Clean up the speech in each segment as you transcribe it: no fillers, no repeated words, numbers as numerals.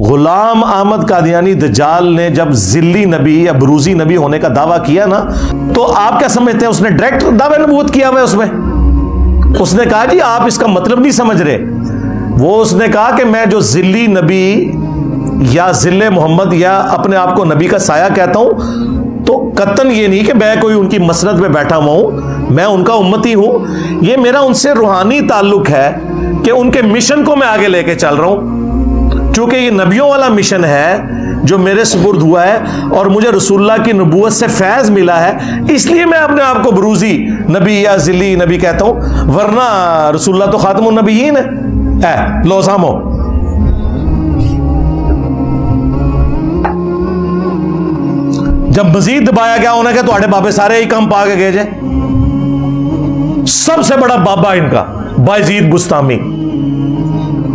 गुलाम अहमद कादियानी दज्जाल ने जब जिल्ली नबी या बरूजी नबी होने का दावा किया ना, तो आप क्या समझते हैं? उसने डायरेक्ट दावा नबूवत किया हुआ है उसमें। उसने कहा जी आप इसका मतलब नहीं समझ रहे। वो उसने कहा कि मैं जो जिल्ली नबी या जिल्ले मोहम्मद या अपने आप को नबी का साया कहता हूं, तो कतन ये नहीं कि मैं कोई उनकी मसनद पे बैठा हुआ हूं, मैं उनका उम्मती हूं। ये मेरा उनसे रूहानी ताल्लुक है कि उनके मिशन को मैं आगे लेके चल रहा हूं। क्योंकि ये नबियों वाला मिशन है जो मेरे सुपुर्द हुआ है और मुझे रसूलुल्लाह की नबूवत से फैज मिला है, इसलिए मैं अपने आप को बरूजी नबी या जिल्ली नबी कहता हूं, वरना रसूलुल्लाह तो खातमुन नबिय्यीन है। लो सामो, जब मजीद दबाया गया उन्हें क्या तुम्हारे बाबे सारे ही कम पा के गए जे। सबसे बड़ा बाबा इनका Bayazid Bustami,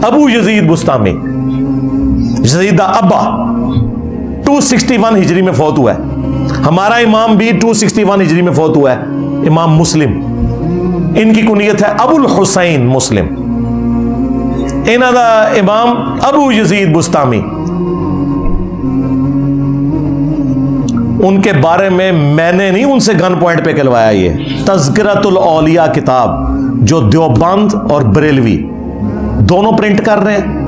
Abu Yazid Bustami, यजीदा अब्बा 261 हिजरी में फौत हुआ है। हमारा इमाम भी 261 हिजरी में फौत हुआ है, इमाम मुस्लिम। इनकी कुनियत है अबुल हुसैन मुस्लिम। इन्हां दा इमाम अबू यजीद बुस्तामी। उनके बारे में मैंने नहीं उनसे गन पॉइंट पे कहलवाया। ये तज़किरतुल औलिया किताब जो देवबंद और बरेलवी दोनों प्रिंट कर रहे हैं,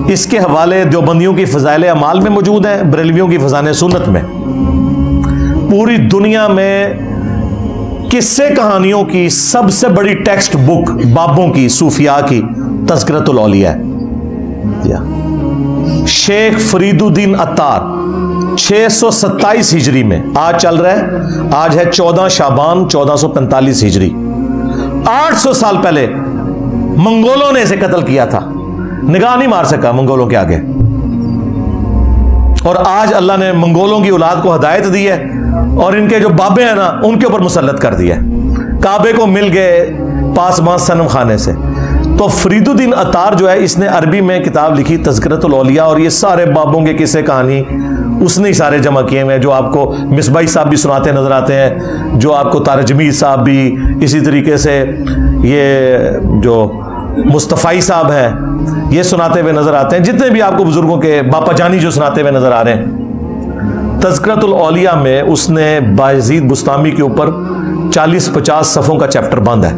इसके हवाले देवबंदियों की फ़ज़ाइल अमाल में मौजूद है, बरेलवियों की फ़ज़ाइल सुन्नत में। पूरी दुनिया में किस्से कहानियों की सबसे बड़ी टेक्स्ट बुक बाबों की, सूफिया की तज़किरतुल औलिया है। शेख फरीदुद्दीन अत्तार 627 हिजरी में, आज चल रहा है, आज है 14 शाबान 1445 हिजरी। 800 साल पहले मंगोलों ने इसे कत्ल किया था, निगाह नहीं मार सका मंगोलों के आगे। और आज अल्लाह ने मंगोलों की औलाद को हिदायत दी है और इनके जो बाबे हैं ना उनके ऊपर मुसल्लत कर दिया। काबे को मिल गए पासबां सनम खाने से। तो फरीदुद्दीन अत्तार जो है, इसने अरबी में किताब लिखी तज़किरतुल औलिया, और ये सारे बाबों के किस्से कहानी उसने ही सारे जमा किए हुए हैं, जो आपको मिसबाई साहब भी सुनाते नजर आते हैं, जो आपको तारजमी साहब भी, इसी तरीके से ये जो मुस्तफ़ाई साहब हैं ये सुनाते हुए नजर आते हैं। जितने भी आपको बुजुर्गों के बापा जानी जो सुनाते हुए नजर आ रहे हैं। तज़किरतुल औलिया में उसने बायजीद बुस्तामी के ऊपर 40-50 सफ़ों का चैप्टर बंद है।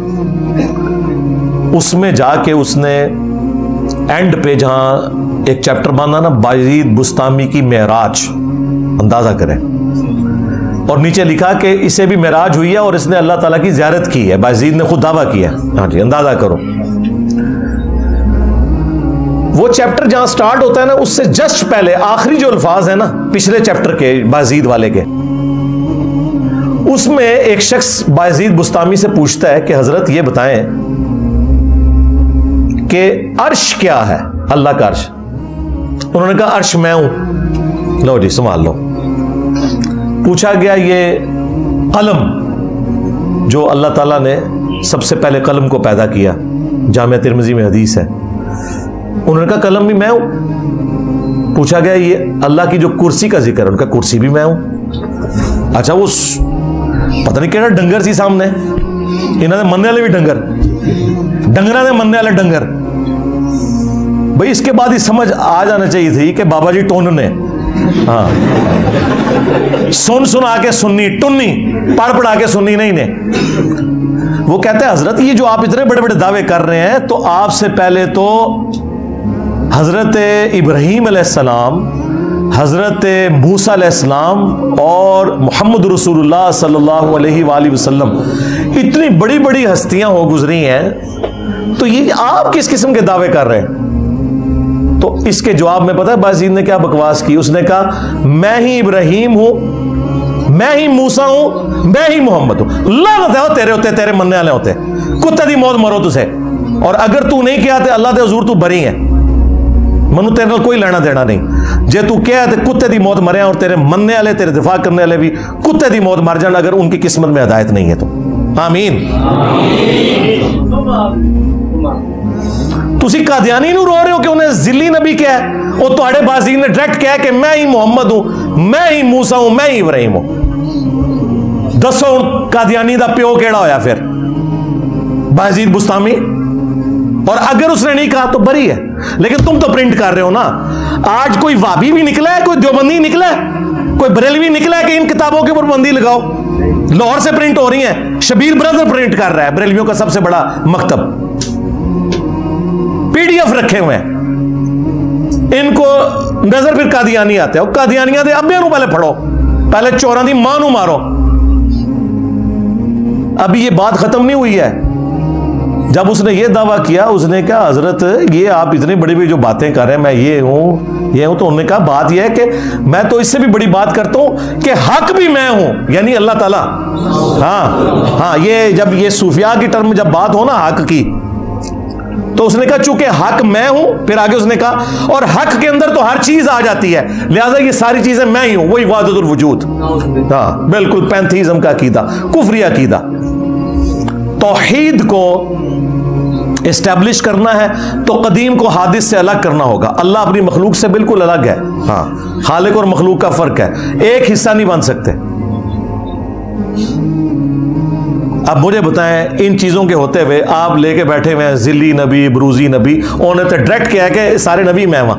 उसमें जाके उसने एंड पे जहां एक चैप्टर बांधा ना, बायजीद बुस्तामी की मेराज, अंदाजा करें, और नीचे लिखा कि इसे भी मेराज हुई है और इसने अल्लाह ताला की ज़ियारत की है। बायजीद ने खुद दावा किया। हाँ जी, अंदाजा करो। वो चैप्टर जहां स्टार्ट होता है ना, उससे जस्ट पहले आखिरी जो अल्फाज है ना पिछले चैप्टर के बायजीद वाले के, उसमें एक शख्स बायजीद बुस्तामी से पूछता है कि हजरत ये बताएं कि अर्श क्या है, अल्लाह का अर्श। उन्होंने कहा अर्श मैं हूं। लो जी संभाल लो। पूछा गया ये कलम जो अल्लाह ताला ने सबसे पहले कलम को पैदा किया, जामिया तिरमिज़ी में हदीस है। उन्होंने कहा कलम भी मैं हूं। पूछा गया ये अल्लाह की जो कुर्सी का जिक्र है, उनका कुर्सी भी मैं हूं। अच्छा, वो पता नहीं केड़ा डंगर सी सामने, इन्होंने मनने वाले भी डंगर, डंगरा ने मनने वाले डंगर। भाई इसके बाद ही समझ आ जाना चाहिए थी कि बाबा जी टोन ने, हाँ, सुन सुना के सुन्नी, टुन्नी पढ़ पढ़ा के सुन्नी नहीं ने। वो कहते हैं हजरत ये जो आप इतने बड़े बड़े दावे कर रहे हैं, तो आपसे पहले तो हजरत इब्राहीम अलैहिस्सलाम, हजरत मूसा अलैहिस्सलाम और मोहम्मद रसूलुल्लाह सल्लल्लाहु अलैहि वसल्लम इतनी बड़ी बड़ी हस्तियां हो गुजरी हैं, तो ये आप किस किस्म के दावे कर रहे हैं? तो इसके जवाब में पता है बायजीद ने क्या बकवास की? उसने कहा मैं ही इब्राहीम हूं, मैं ही मूसा हूं, मैं ही मोहम्मद हूं। लानत है तेरे होते, तेरे मनने वाले होते, कुत्ते दी मौत मरो तुझे। और अगर तू नहीं किया तो अल्लाह दे हुजूर तू बरी है, मनु तेरे नाल कोई लेना देना नहीं। जे तू क्या तो कुत्ते दी मौत मरे, और तेरे मनने वाले, तेरे दिफा करने वाले भी कुत्ते दी मौत मर जान, अगर उनकी किस्मत में हिदायत नहीं है तो। आमीन। तुसी कादियानी नू रो रहे हो कि उन्हें जिल्ली नबी क्या है? और तुम्हारे बाजीद ने डायरेक्ट कहा कि मैं ही मोहम्मद हूं, मैं ही मूसा हूं, मैं ही इब्राहीम हूं। दसो कादियानी दा प्यो केड़ा होया फिर? बाजीद बुस्तामी। और अगर उसने नहीं कहा तो बरी है। लेकिन तुम तो प्रिंट कर रहे हो ना। आज कोई वाबी भी निकला है, कोई देवबंदी निकला है, कोई बरेलवी निकला है कि इन किताबों के ऊपर पाबंदी लगाओ। लाहौर से प्रिंट हो रही है, शबीर ब्रदर प्रिंट कर रहा है, बरेलवियों का सबसे बड़ा मकतब, पीडीएफ रखे हुए हैं। इनको नजर फिर कादियानी आते हो, कादियानिया दे अब्बे पहले पढ़ो, पहले चोरा दी मां नू मारो। अभी ये बात खत्म नहीं हुई है। जब उसने ये दावा किया, उसने कहा हजरत ये आप इतनी बड़ी बड़ी जो बातें कर रहे हैं, मैं ये हूं, तो उन्होंने कहा बात यह है कि मैं तो इससे भी बड़ी बात करता हूं कि हक भी मैं हूं, यानी अल्लाह ताला। हाँ, ये जब ये सूफिया की टर्म जब बात हो ना हक की, तो उसने कहा चूंकि हक मैं हूं, फिर आगे उसने कहा और हक के अंदर तो हर चीज आ जाती है, लिहाजा ये सारी चीजें मैं ही हूं, वही वादतुल वजूद। हाँ बिल्कुल, पैंथीज्म का अकीदा, कुफरी अकीदा। तौहीद को एस्टैब्लिश करना है तो कदीम को हादिस से अलग करना होगा। अल्लाह अपनी मखलूक से बिल्कुल अलग है। हाँ, खालिक और मखलूक का फर्क है, एक हिस्सा नहीं बन सकते। अब मुझे बताएं, इन चीजों के होते हुए आप लेके बैठे हुए हैं जिली नबी, ब्रूजी नबी, उन्होंने तो डायरेक्ट किया है कि सारे नबी मैं वहां,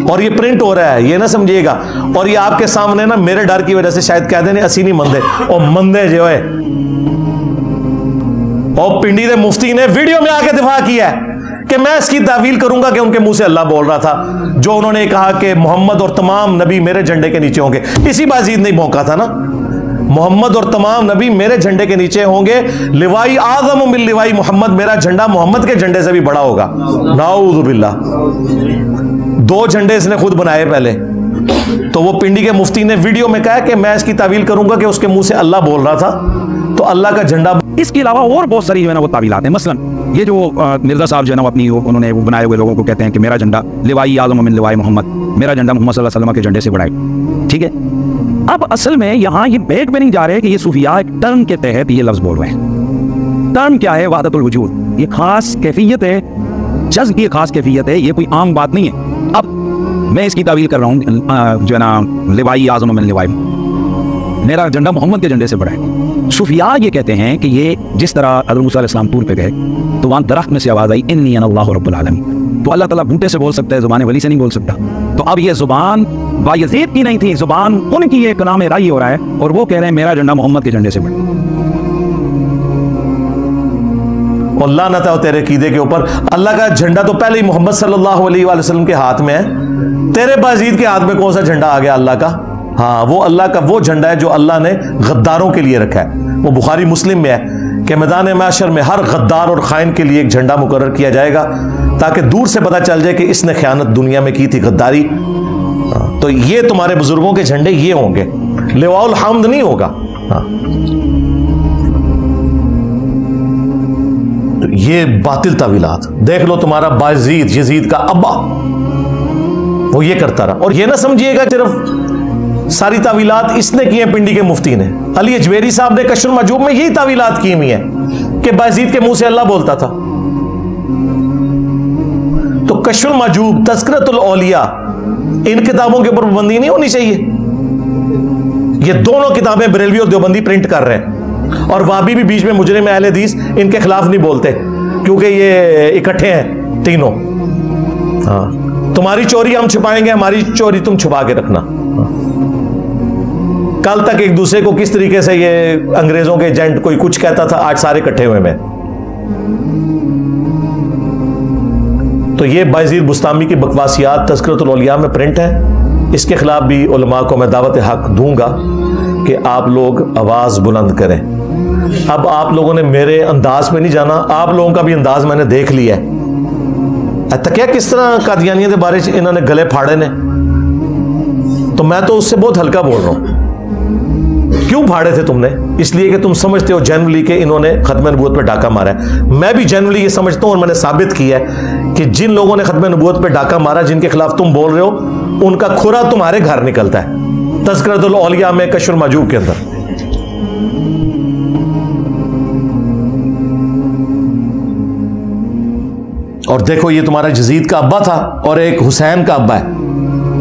और ये प्रिंट हो रहा है, ये ना समझिएगा। और ये आपके सामने ना मेरे डर की वजह से शायद कह देने असी नहीं मंदे, और मंदे जो है। और पिंडी दे मुफ्ती ने वीडियो में आके दिफा किया है कि मैं इसकी तावील करूंगा कि उनके मुंह से अल्लाह बोल रहा था, जो उन्होंने कहा कि मोहम्मद और तमाम नबी मेरे झंडे के नीचे होंगे। इसी बाजीद ने भौंका था ना, मोहम्मद और तमाम नबी मेरे झंडे के नीचे होंगे, लिवाई आज़म मिन लिवाई मोहम्मद, मेरा झंडा मोहम्मद के झंडे से भी बड़ा होगा। नाऊज़ु बिल्लाह। 2 झंडे इसने खुद बनाए पहले। तो वो पिंडी के मुफ्ती ने वीडियो में कहा कि मैं इसकी तावील करूंगा कि उसके मुंह से अल्लाह बोल रहा था, तो अल्लाह का झंडा। इसके अलावा और बहुत सारी जो है ना वो तावीलात हैं। मसलन ये जो मिर्जा साहब जो है ना अपनी उन्होंने वो बनाए हुए लोगों को कहते हैं कि मेरा झंडा लिवाई आज़म मिन लिवाई मोहम्मद, मेरा झंडा मोहम्मद सल्लल्लाहु अलैहि वसल्लम के झंडे से बड़ा है। ठीक है, अब असल में यहाँ ये बैग में नहीं जा रहे कि ये सूफिया एक टर्म के तहत ये लफ्ज बोल रहे हैं। टर्म क्या है? वहदतुल वजूद। ये खास कैफियत है, जज्ब की खास कैफियत है, ये कोई आम बात नहीं है। अब मैं इसकी तावील कर रहा हूँ जो है ना लिवाई आज़म मिन लिवाई, मेरा झंडा मोहम्मद के झंडे से बड़ा है। सूफिया ये कहते हैं कि ये जिस तरह हज़रत मूसा अलैहिस्सलाम तूर पे गए तो वहाँ दरख्त में से आवाज़ आई इन्नी अना अल्लाहु रब्बुल आलमीन, तो अल्लाह ताला बूटे से बोल सकता है, ज़ुबान वली से नहीं बोल सकता। तो अब ये ज़ुबान बायज़ीद की नहीं थी, ज़ुबान उनकी एक नाम राई हो रहा है, और वो कह रहे हैं मेरा झंडा मोहम्मद के झंडे से बड़ा। और लानत है तेरे कीदे के ऊपर। अल्लाह का झंडा तो पहले ही मोहम्मद सल्लल्लाहु अलैहि वसल्लम के हाथ में है, तेरे बाजीद के हाथ में कौन सा झंडा आ गया अल्लाह का? हाँ, वो अल्लाह का वो झंडा है जो अल्लाह ने गद्दारों के लिए रखा है। वो बुखारी मुस्लिम में है कि मैदान महशर में हर गद्दार और खाइन के लिए एक झंडा मुकर्रर किया जाएगा, ताकि दूर से पता चल जाए कि इसने खयानत दुनिया में की थी, गद्दारी। तो ये तुम्हारे बुजुर्गों के झंडे ये होंगे, लिवाउल हम्द नहीं होगा। तो ये बातिल तावीलात देख लो, तुम्हारा बाजीद यजीद का अब्बा वो ये करता रहा। और ये ना समझिएगा सिर्फ सारी तावीलात इसने की है, पिंडी के मुफ्ती ने, अली अजमेरी साहब ने कश्फुल मजूब में यही तावीलात की हुई है कि बाजीद के मुंह से अल्लाह बोलता था। तो कश्फुल मजूब, तज़किरतुल औलिया, इन किताबों के ऊपर पाबंदी नहीं होनी चाहिए। ये दोनों किताबें बरेलवी और देवबंदी प्रिंट कर रहे हैं, और वाबी भी बीच में मुजरिम अहले हदीस इनके खिलाफ नहीं बोलते, क्योंकि ये इकट्ठे हैं तीनों। हाँ, तुम्हारी चोरी हम छुपाएंगे, हमारी चोरी तुम छुपा के रखना। कल तक एक दूसरे को किस तरीके से ये अंग्रेजों के एजेंट कोई कुछ कहता था, आज सारे इकट्ठे हुए में। तो ये बायजीद बुस्तामी की बकवासियात तज़किरतुल औलिया में प्रिंट है। इसके खिलाफ भी उलमा को मैं दावत हक दूंगा कि आप लोग आवाज बुलंद करें। अब आप लोगों ने मेरे अंदाज पे नहीं जाना, आप लोगों का भी अंदाज मैंने देख लिया है। क्या किस तरह कादियानियों के बारे में इन्होंने गले फाड़े ने, तो मैं तो उससे बहुत हल्का बोल रहा हूं। क्यों फाड़े थे तुमने? इसलिए कि तुम समझते हो जनरली कि इन्होंने खत्म नबूवत पे डाका मारा है। मैं भी जनरली ये समझता हूं, और मैंने साबित किया है कि जिन लोगों ने खत्म नबूवत पे डाका मारा, जिनके खिलाफ तुम बोल रहे हो, उनका खुरा तुम्हारे घर निकलता है। तज़किरतुल औलिया में कश्फुल मजूब के अंदर। और देखो, ये तुम्हारा यजीद का अब्बा था और एक हुसैन का अब्बा है।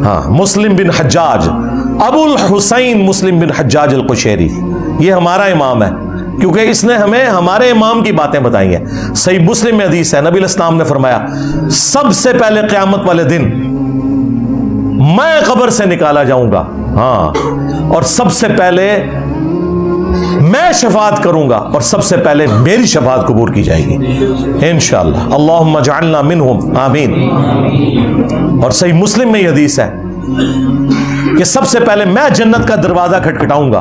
हाँ, मुस्लिम बिन हज्जाज, अबुल हुसैन मुस्लिम बिन हज्जाज अल कुशैरी, ये हमारा इमाम है। क्योंकि इसने हमें हमारे इमाम की बातें बताई हैं। सही मुस्लिम में हदीस है, नबी इस्लाम ने फरमाया सबसे पहले क़यामत वाले दिन मैं कब्र से निकाला जाऊंगा, हाँ, और सबसे पहले मैं शफाअत करूंगा और सबसे पहले मेरी शफाअत कबूल की जाएगी इंशाअल्लाह। अल्लाहुम्मा जअलना मिनहुम, आमीन। और सही मुस्लिम में यह हदीस है कि सबसे पहले मैं जन्नत का दरवाजा खटखटाऊंगा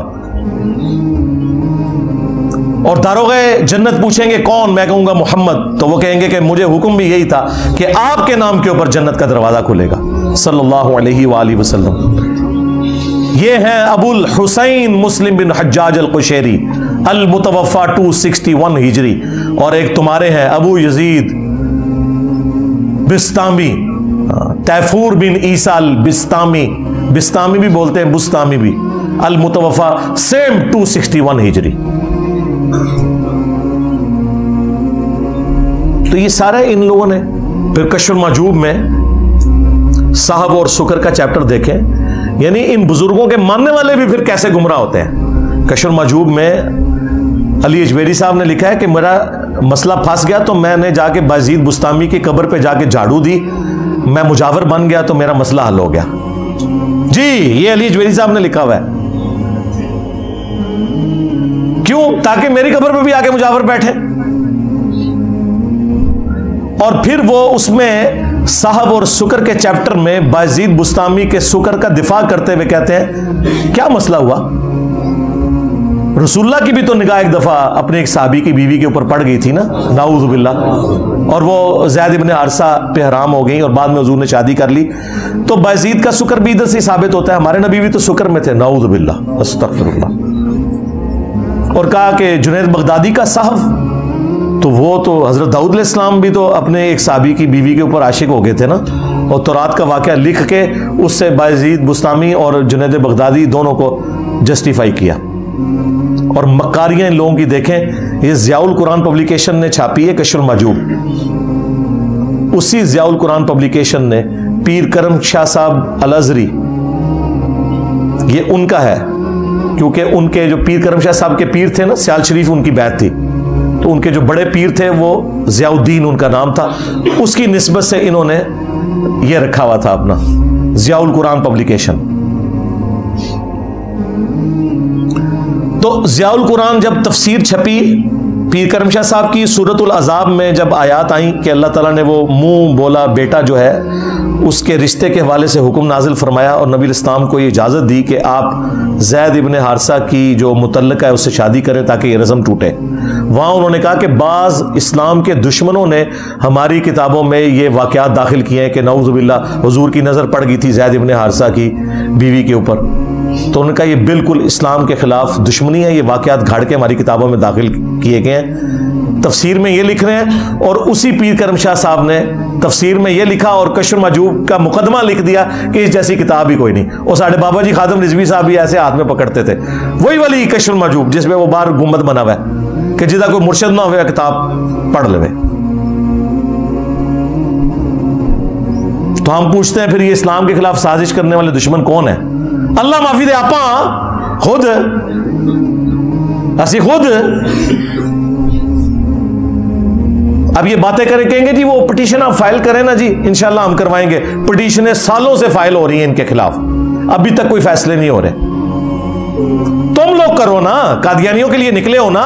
और दारोगे जन्नत पूछेंगे कौन, मैं कहूंगा मोहम्मद, तो वो कहेंगे कि मुझे हुक्म भी यही था कि आपके नाम के ऊपर जन्नत का दरवाजा खुलेगा, सल्लल्लाहु अलैहि वाली वसल्लम। ये हैं अबुल हुसैन मुस्लिम बिन हज्जाज अल कुशैरी अल मुतवफ़ा 261 हिजरी, और एक तुम्हारे हैं अबू यजीद बिस्तामी, तैफूर बिन ईसा अल बिस्तामी, बिस्तामी भी बोलते हैं, बुस्तामी भी, अल मुतवफ़ा सेम 261 हिजरी। तो ये सारा इन लोगों ने। फिर कश्फुल मजूब में साहब और शुक्र का चैप्टर देखें, यानी इन बुजुर्गों के मानने वाले भी फिर कैसे गुमराह होते हैं। कश्फुल मजूब में अली अजमेरी साहब ने लिखा है कि मेरा मसला फंस गया तो मैंने जाके बायजीद बुस्तामी की कब्र पे जाके झाड़ू दी, मैं मुजावर बन गया तो मेरा मसला हल हो गया। जी, ये अली अजमेरी साहब ने लिखा हुआ है। क्यों? ताकि मेरी कब्र पे भी आके मुजावर बैठे। और फिर वो उसमें साहब और शुक्र के चैप्टर में बायजीद बुस्तामी के शुक्र का दिफा करते हुए कहते हैं क्या मसला हुआ, रसूलुल्लाह की भी तो निगाह एक दफा अपने एक साहबी की बीवी के ऊपर पड़ गई थी ना, नाऊज़ु बिल्लाह, और वो ज़ैद इब्न हारिसा पे हराम हो गई और बाद में हुजूर ने शादी कर ली। तो बायजीद का शुक्र भी इधर से साबित होता है, हमारे नबी भी तो शुक्र में थे, नाऊज़ु बिल्लाह, अस्तगफिरुल्लाह। और कहा कि जुनैद बगदादी का साहब, तो वो तो हजरत दाऊद अलैहिस्सलाम भी तो अपने एक साहबी की बीवी के ऊपर आशिक हो गए थे ना, और तौरात का वाक़या लिख के उससे बायजीद बुस्तामी और जुनैद बगदादी दोनों को जस्टिफाई किया। और मक्कारियां इन लोगों की देखें, ये ज़ियाउल कुरान पब्लिकेशन ने छापी है कश्फुल मजूब। उसी ज़ियाउल कुरान पब्लिकेशन ने पीर करम शाह साहब अल अज़री, ये उनका है, क्योंकि उनके जो पीर करम शाह साहब के पीर थे ना, सियाल शरीफ उनकी बैत थी, तो उनके जो बड़े पीर थे वो ज़ियाउद्दीन उनका नाम था, उसकी निस्बत से इन्होंने ये रखा हुआ था अपना ज़ियाउल कुरान पब्लिकेशन। तो ज़ियाउल कुरान जब तफसीर छपी पीर करम शाह साहब की, सूरतुल अज़ाब में जब आयात आई कि अल्लाह ताला ने वो मुंह बोला बेटा जो है उसके रिश्ते के हवाले से हुक्म नाजिल फरमाया और नबी इस्लाम को ये इजाज़त दी कि आप ज़ैद इब्न हारिसा की जो मुतल्लका है उससे शादी करें ताकि ये रज़म टूटे। वहाँ उन्होंने कहा कि बाज़ इस्लाम के दुश्मनों ने हमारी किताबों में ये वाक़यात दाखिल किए हैं कि नऊज़ु बिल्लाह हुज़ूर की नज़र पड़ गई थी ज़ैद इब्न हारिसा की बीवी के ऊपर। तो उनका ये बिल्कुल इस्लाम के खिलाफ दुश्मनी है, ये वाक़यात घाड़ के हमारी किताबों में दाखिल किए गए हैं। तफसीर में ये लिख रहे हैं, और उसी पीर करम शाह साहब ने तफसीर में ये लिखा और कश्फुल मजूब का मुकदमा लिख दिया कि इस जैसी किताब ही कोई नहीं। और साढ़े बाबा जी खादिम रिजवी साहब भी ऐसे हाथ में पकड़ते थे, वही वाली कश्फुल मजूब जिसमें वो बार गुम्बद बना हुआ है कि जिदा कोई मुर्शद ना हुआ किताब पढ़ ले। तो हम पूछते हैं फिर ये इस्लाम के खिलाफ साजिश करने वाले दुश्मन कौन है? अल्लाह माफी दे, आपा खुद असी खुद। अब ये बातें करें, कहेंगे जी वो पिटीशन आप फाइल करें ना जी, इंशाल्लाह हम करवाएंगे। पिटीशनें सालों से फाइल हो रही हैं इनके खिलाफ, अभी तक कोई फैसले नहीं हो रहे। तुम लोग करो ना, कादियानियों के लिए निकले हो ना,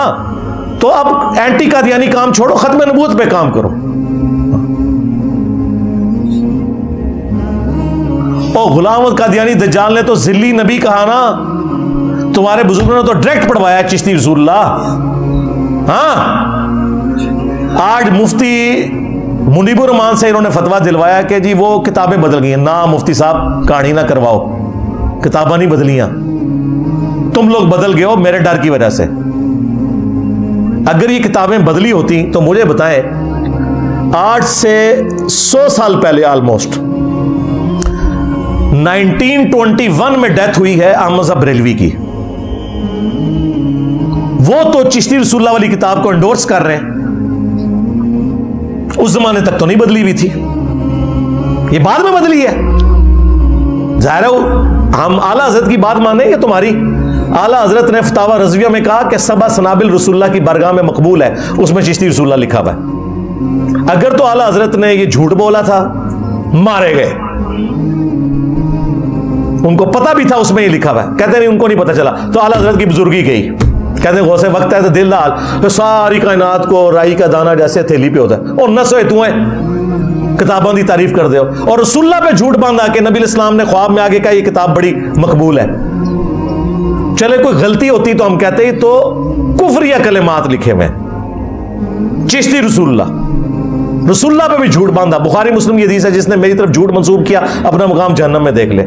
तो अब एंटी कादियानी काम छोड़ो, खत्म नबूवत पे काम करो। ओ गुलाम अहमद कादियानी दज्जाल ने तो जिल्ली नबी कहा ना, तुम्हारे बुजुर्गों ने तो डायरेक्ट पढ़वाया चिश्ती रसूलुल्लाह। हाँ, आज मुफ्ती मुनीबुर रहमान से इन्होंने फतवा दिलवाया कि जी वो किताबें बदल गई हैं। ना मुफ्ती साहब, कहानी ना करवाओ, किताबें नहीं बदलियां, तुम लोग बदल गए हो मेरे डर की वजह से। अगर ये किताबें बदली होती तो मुझे बताएं, आज से 100 साल पहले ऑलमोस्ट 1921 में डेथ हुई है अहमद साहब बरेलवी की, वो तो चिश्ती रसूलुल्लाह वाली किताब को एंडोर्स कर रहे हैं। उस जमाने तक तो नहीं बदली हुई थी, ये बाद में बदली है। जाहिर है हम आला हज़रत की बात माने या तुम्हारी, आला हजरत ने फतावा रज़विया में कहा कि सबा सनाबिल रसूलुल्लाह की बारगाह में मकबूल है, उसमें चिश्ती रसूलुल्लाह लिखा हुआ है। अगर तो आला हजरत ने ये झूठ बोला था, मारे गए। उनको पता भी था उसमें ये लिखा हुआ है, कहते नहीं उनको नहीं पता चला। तो आला हजरत की बुजुर्गी गई, कहते गौसे वक्त है तो दिल डाल, तो सारी कायनात को राई का दाना जैसे थैली पे होता है, और नसोए तू है किताबों की तारीफ कर दो, और रसूलुल्लाह पे झूठ बांधा कि नबी इस्लाम ने ख्वाब में आगे कहा ये किताब बड़ी मकबूल है। चले कोई गलती होती तो हम कहते ही तो कुफरिया कलिमात लिखे हुए चिश्ती रसूलुल्लाह पे भी झूठ बांधा। बुखारी मुस्लिम की हदीस है, जिसने मेरी तरफ झूठ मंसूब किया अपना मुकाम जहन्नम में देख ले।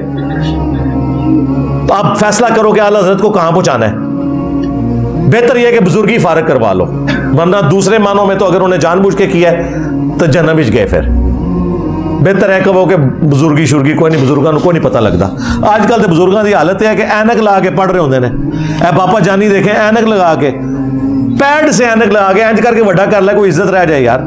तो आप फैसला करो कि आला हज़रत को कहां पहुंचाना है। बेहतर यह है कि बुजुर्गी फारग करवा लो, वरना दूसरे मानों में तो अगर उन्हें जानबूझ के किया है तो जहन्नम में गए। फिर बेहतर है कहो कि बुजुर्गी शुर्गी कोई नहीं, बुजुर्गों को नहीं पता लगता। आजकल तो बुजुर्गों की हालत है कि ऐनक लगा के पढ़ रहे होंगे ने, ए पापा जानी देखें ऐनक लगा के, पैड से ऐनक लगा के इंज करके वड्डा कर ले, कोई इज्जत रह जाए यार।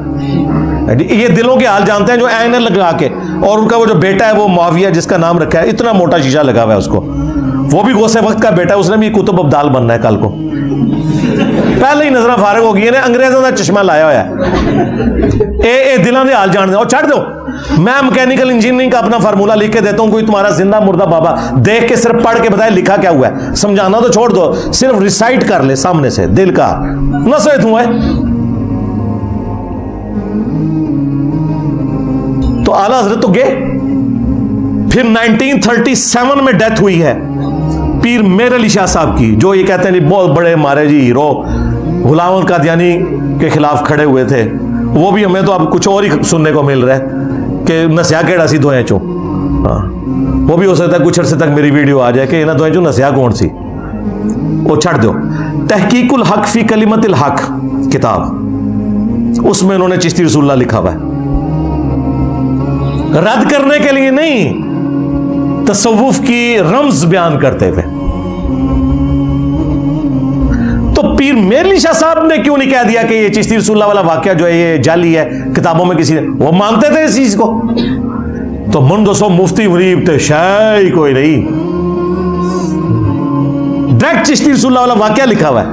ये दिलों के हाल जानते हैं जो ऐनक लगा के, और उनका वो जो बेटा है वो मुआविया जिसका नाम रखा है, इतना मोटा शीशा लगा हुआ है उसको, वो भी गौसे वक्त का बेटा, उसने भी कुतुब अब्दाल बनना है कल को। पहले ही नजर फारग हो गई ने, अंग्रेजों का चश्मा लाया हुआ है। ए दिलों के हाल जान दो और छड़ दो। मैं मैकेनिकल इंजीनियरिंग का अपना फार्मूला लिख के देता हूं, कोई तुम्हारा जिंदा मुर्दा बाबा देख के सिर्फ पढ़ के बताए लिखा क्या हुआ है, समझाना तो छोड़ दो, सिर्फ रिसाइट कर ले सामने से दिल का, नसोए तू है। तो आला हजरत तो गए। फिर 1937 में डेथ हुई है पीर मेर अली शाह साहब की, जो ये कहते हैं बहुत बड़े मारे जी हीरो, गुलाम कादियानी के खिलाफ खड़े हुए थे। वो भी हमें तो अब कुछ और ही सुनने को मिल रहा है कि नस्या केड़ा सी धोए चो। हाँ, वो भी हो सकता है कुछ अर्से तक मेरी वीडियो आ जाए कि ना धोए चो नस्या कौन सी, वो छड़ दो। तहकीकुल हक फी कलिमतिल हक किताब, उसमें उन्होंने चिश्ती रसूलुल्लाह लिखा हुआ है, रद्द करने के लिए नहीं, तसव्वुफ की रम्ज बयान करते हुए। तो पीर मेर अली शाह साहब ने क्यों नहीं कह दिया कि ये चिश्ती रसूलुल्लाह वाला वाकया जो है ये जाली है, किताबों में किसी ने, वो मानते थे इस चीज को। तो मन दोस्तों मुफ्ती मुरीब तो शायद कोई नहीं, डायरेक्ट चिश्ती रसूलुल्लाह वाला वाकया लिखा हुआ है।